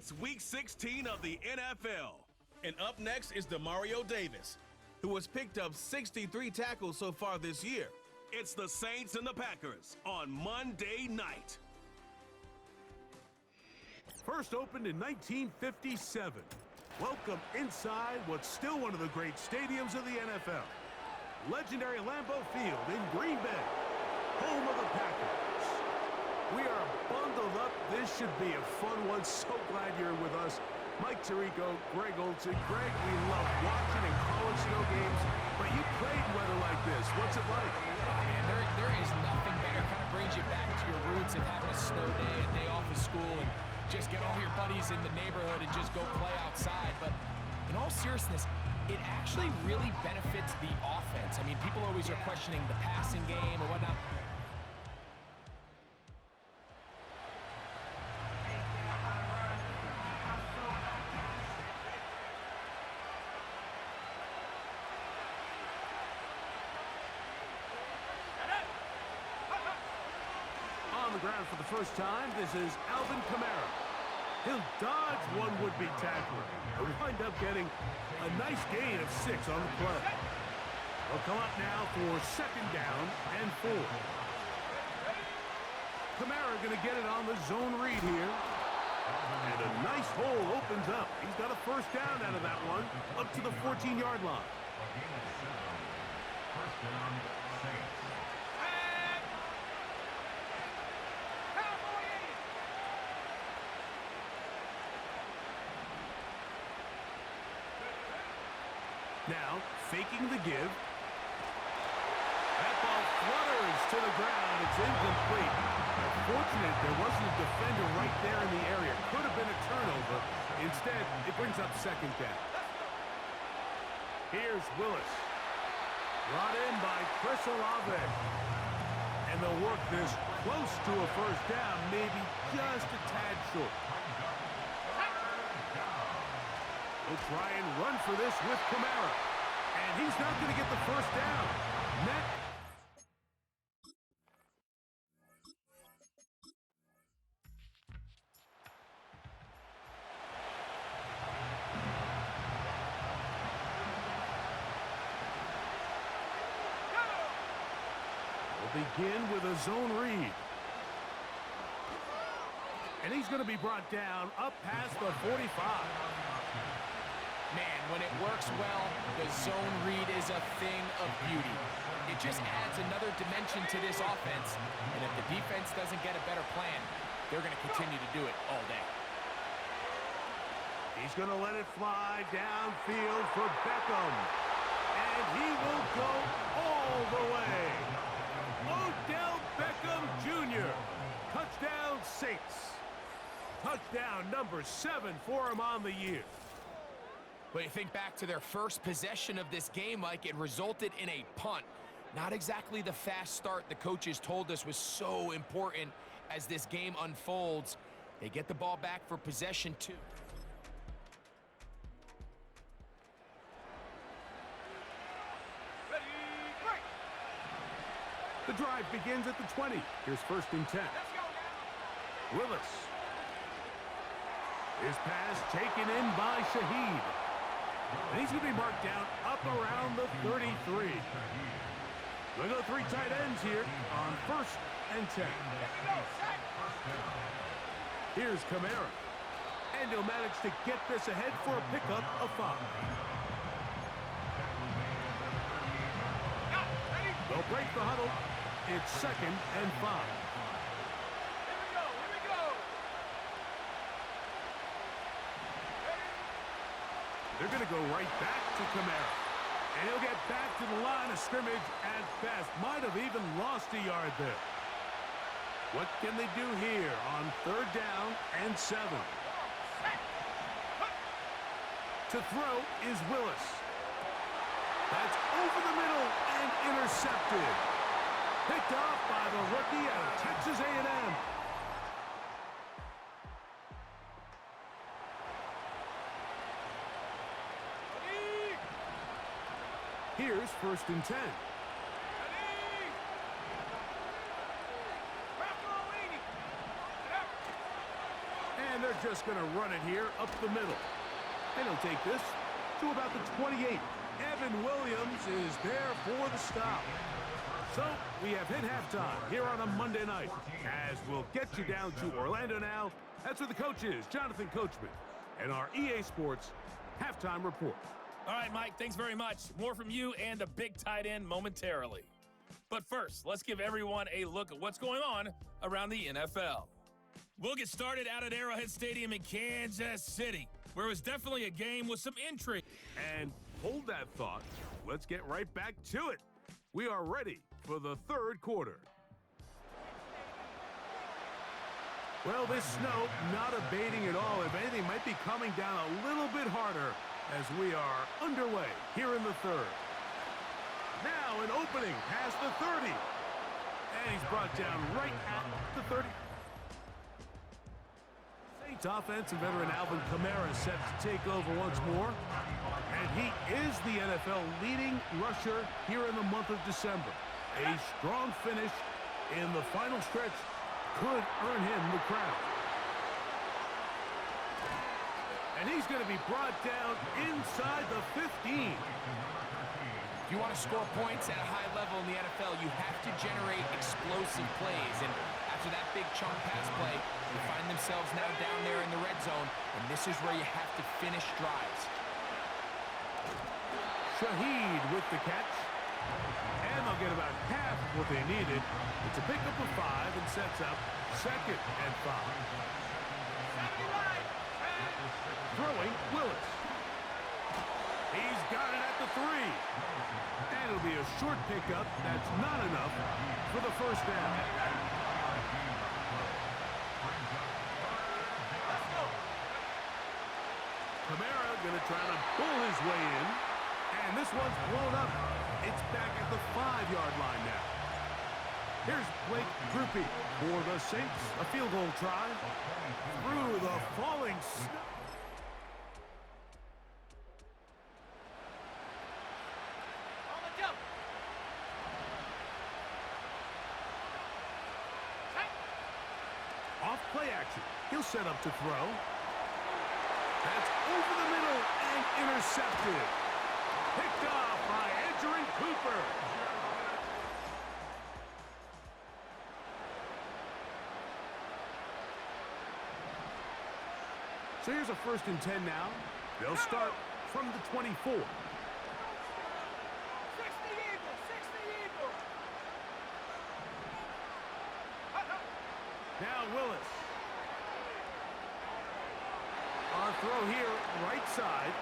It's Week 16 of the NFL. And up next is Demario Davis, who has picked up 63 tackles so far this year. It's the Saints and the Packers on Monday night. First opened in 1957. Welcome inside what's still one of the great stadiums of the NFL. Legendary Lambeau Field in Green Bay, home of the Packers. We are bundled up. This should be a fun one. So glad you're with us. Mike Tirico, Greg Olson. Greg, we love watching and calling snow games, but you played in weather like this. What's it like? Man, there is nothing better. Kind of brings you back to your roots of having a snow day, a day off of school, and just get all your buddies in the neighborhood and just go play outside. But in all seriousness, it actually really benefits the offense. I mean, people always are questioning the passing game and whatnot. On the ground for the first time, this is Alvin Kamara. He'll dodge one would-be tackler. He'll wind up getting a nice gain of 6 on the play. They'll come up now for second down and 4. Kamara going to get it on the zone read here. And a nice hole opens up. He's got a first down out of that one, up to the 14-yard line. First down, Saints. Now, faking the give. That ball flutters to the ground. It's incomplete. Unfortunate there wasn't a defender right there in the area. Could have been a turnover. Instead, it brings up second down. Here's Willis. Brought in by Chris Olave. And they'll work this close to a first down, maybe just a tad short. They'll try and run for this with Kamara. And he's not going to get the first down. Net. We'll begin with a zone read. And he's going to be brought down up past the 45. Man, when it works well, the zone read is a thing of beauty. It just adds another dimension to this offense. And if the defense doesn't get a better plan, they're going to continue to do it all day. He's going to let it fly downfield for Beckham. And he will go all the way. Odell Beckham Jr. Touchdown Saints. Touchdown number 7 for him on the year. But you think back to their first possession of this game, like it resulted in a punt. Not exactly the fast start the coaches told us was so important as this game unfolds. They get the ball back for possession 2. The drive begins at the 20. Here's first and 10. Willis. His pass taken in by Shaheed. And he's going to be marked down up around the 33. We'll go 3 tight ends here on first and 10. Here's Kamara. And he'll manage to get this ahead for a pickup of 5. They'll break the huddle. It's second and 5. They're going to go right back to Kamara. And he'll get back to the line of scrimmage at best. Might have even lost a yard there. What can they do here on third down and 7? To throw is Willis. That's over the middle and intercepted. Picked off by the rookie out of Texas A&M. Here's first and 10. And they're just going to run it here up the middle. And he'll take this to about the 28. Evan Williams is there for the stop. So we have hit halftime here on a Monday night. As we'll get you down to Orlando now. That's where the coach is, Jonathan Coachman, and our EA Sports halftime report. All right, Mike, thanks very much. More from you and a big tight end momentarily. But first, let's give everyone a look at what's going on around the NFL. We'll get started out at Arrowhead Stadium in Kansas City, where it was definitely a game with some intrigue. And hold that thought. Let's get right back to it. We are ready for the third quarter. Well, this snow not abating at all. If anything, might be coming down a little bit harder as we are underway here in the third. Now an opening past the 30. And he's brought down right at the 30. Saints offensive veteran Alvin Kamara set to take over once more. And he is the NFL leading rusher here in the month of December. A strong finish in the final stretch could earn him the crown. And he's going to be brought down inside the 15. If you want to score points at a high level in the NFL, you have to generate explosive plays. And after that big chunk pass play, they find themselves now down there in the red zone, and this is where you have to finish drives. Shaheed with the catch. And they'll get about half what they needed. It's a pickup of 5 and sets up 2nd and 5. Throwing Willis. He's got it at the 3. And it'll be a short pickup. That's not enough for the first down. Kamara going to try to pull his way in. And this one's blown up. It's back at the 5-yard line now. Here's Blake Grupe for the Saints. A field goal try through the falling snow. Off play action. He'll set up to throw. That's over the middle and intercepted. Picked off by Edgerrin Cooper. So here's a 1st and 10 now. They'll start from the 24. 60 Eagles, 60 Eagles. Now Willis. Our throw here, right side,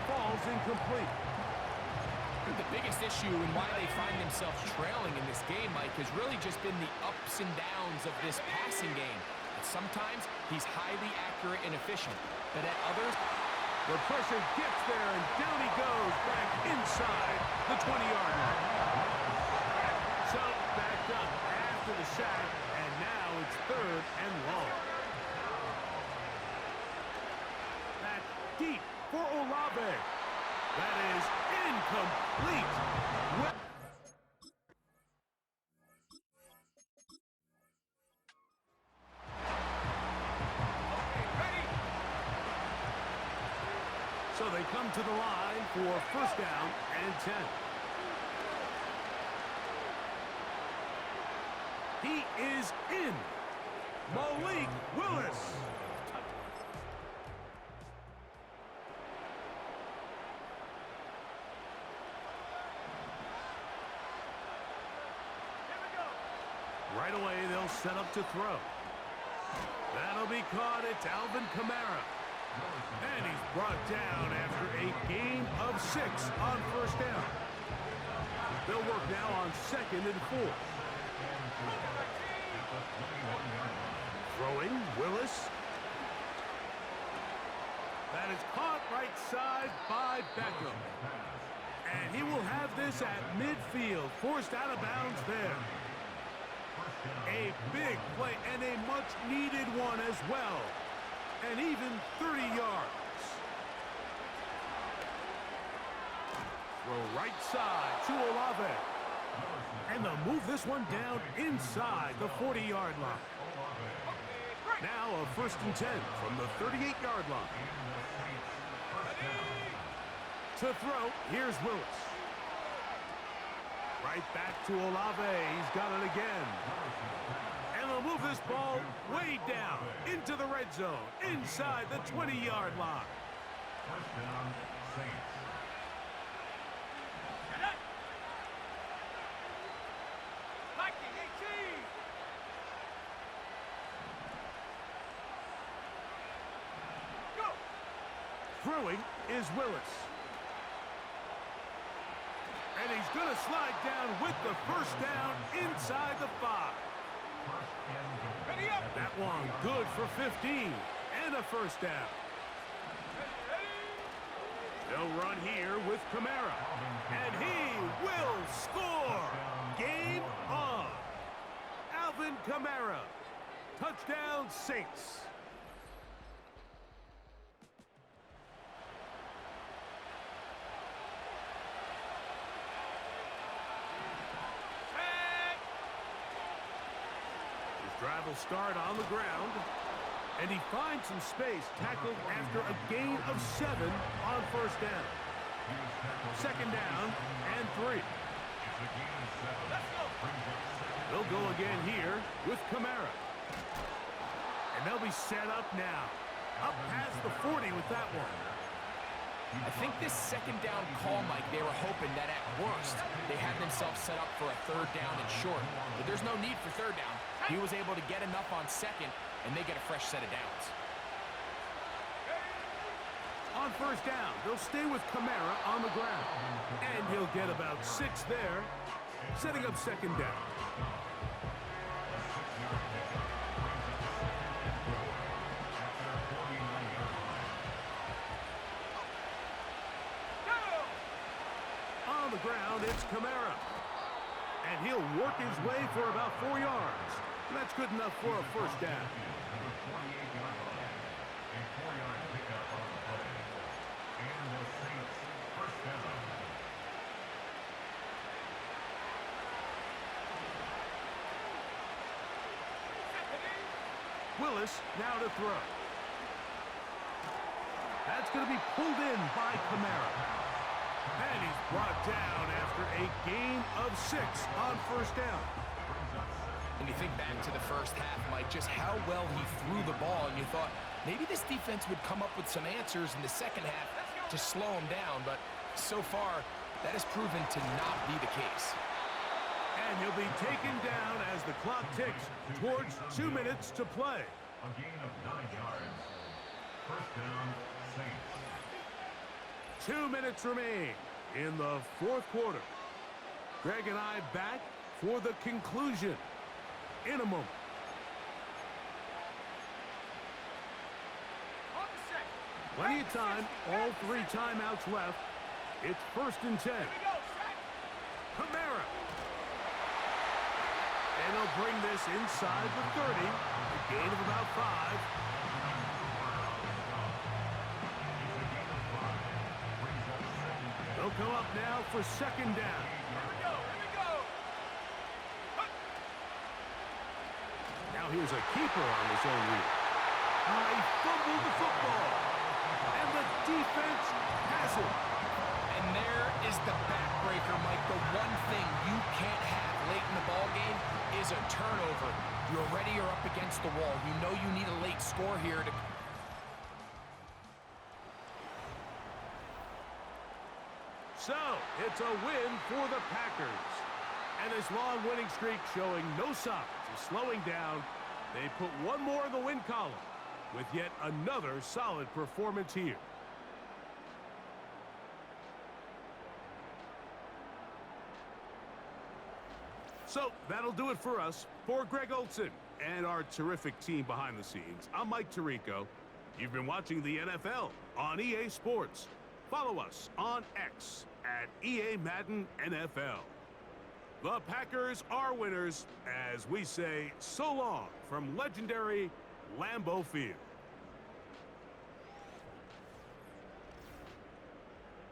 falls incomplete. I think the biggest issue and why they find themselves trailing in this game, Mike, has really just been the ups and downs of this passing game. And sometimes he's highly accurate and efficient, but at others, the pressure gets there, and down he goes back inside the 20-yard line. So backed up after the sack, and now it's 3rd and long. That's deep for Olave. That is incomplete. So they come to the line for 1st down and 10. He is in. Malik Willis. Right away, they'll set up to throw. That'll be caught. It's Alvin Kamara. And he's brought down after a gain of 6 on 1st down. They'll work now on 2nd and 4. Throwing, Willis. That is caught right side by Beckham. And he will have this at midfield, forced out of bounds there. A big play and a much-needed one as well. And even 30 yards. Throw right side to Olave. And they'll move this one down inside the 40-yard line. Now a 1st and 10 from the 38-yard line. To throw, here's Willis. Right back to Olave. He's got it again. And they'll move this ball way down into the red zone, inside the 20-yard line. First down, Saints. Viking 18. Go. Throwing is Willis. And he's going to slide down with the first down inside the 5. First and goal. Ready up. That one good for 15 and a first down. They'll run here with Kamara. And he will score. Game on. Alvin Kamara. Touchdown, Saints. Drive will start on the ground. And he finds some space, tackled after a gain of 7 on first down. Second down and 3. They'll go again here with Kamara. And they'll be set up now. Up past the 40 with that one. I think this second down call, Mike, they were hoping that at worst they had themselves set up for a 3rd down and short. But there's no need for 3rd down. He was able to get enough on 2nd, and they get a fresh set of downs. On first down, they'll stay with Kamara on the ground. And he'll get about 6 there, setting up 2nd down. On the ground, it's Kamara. And he'll work his way for about 4 yards. That's good enough for a first down. Number 48-yard line. A 4-yard pickup on the play. And the Saints first down. Willis now to throw. That's going to be pulled in by Kamara. And he's brought down after a gain of 6 on first down. And you think back to the first half, Mike, just how well he threw the ball, and you thought maybe this defense would come up with some answers in the second half to slow him down, but so far, that has proven to not be the case. And he'll be taken down as the clock ticks towards 2 minutes to play. A gain of 9 yards. First down, Saints. 2 minutes remain in the 4th quarter. Greg and I back for the conclusion in a moment. On the set. Plenty of time, all 3 timeouts left. It's 1st and 10. Here we go. Set. Kamara. And he'll bring this inside the 30. A gain of about 5. They'll come up now for 2nd down. Here we go. Here we go. Now here's a keeper on his own read. He fumbled the football. And the defense has it. And there is the backbreaker, Mike. The one thing you can't have late in the ball game is a turnover. You're already up against the wall. You know you need a late score here to... So, it's a win for the Packers. And this long winning streak showing no signs of slowing down. They put one more in the win column with yet another solid performance here. So, that'll do it for us. For Greg Olson and our terrific team behind the scenes, I'm Mike Tirico. You've been watching the NFL on EA Sports. Follow us on X at EA Madden NFL. The Packers are winners as we say so long from legendary Lambeau Field.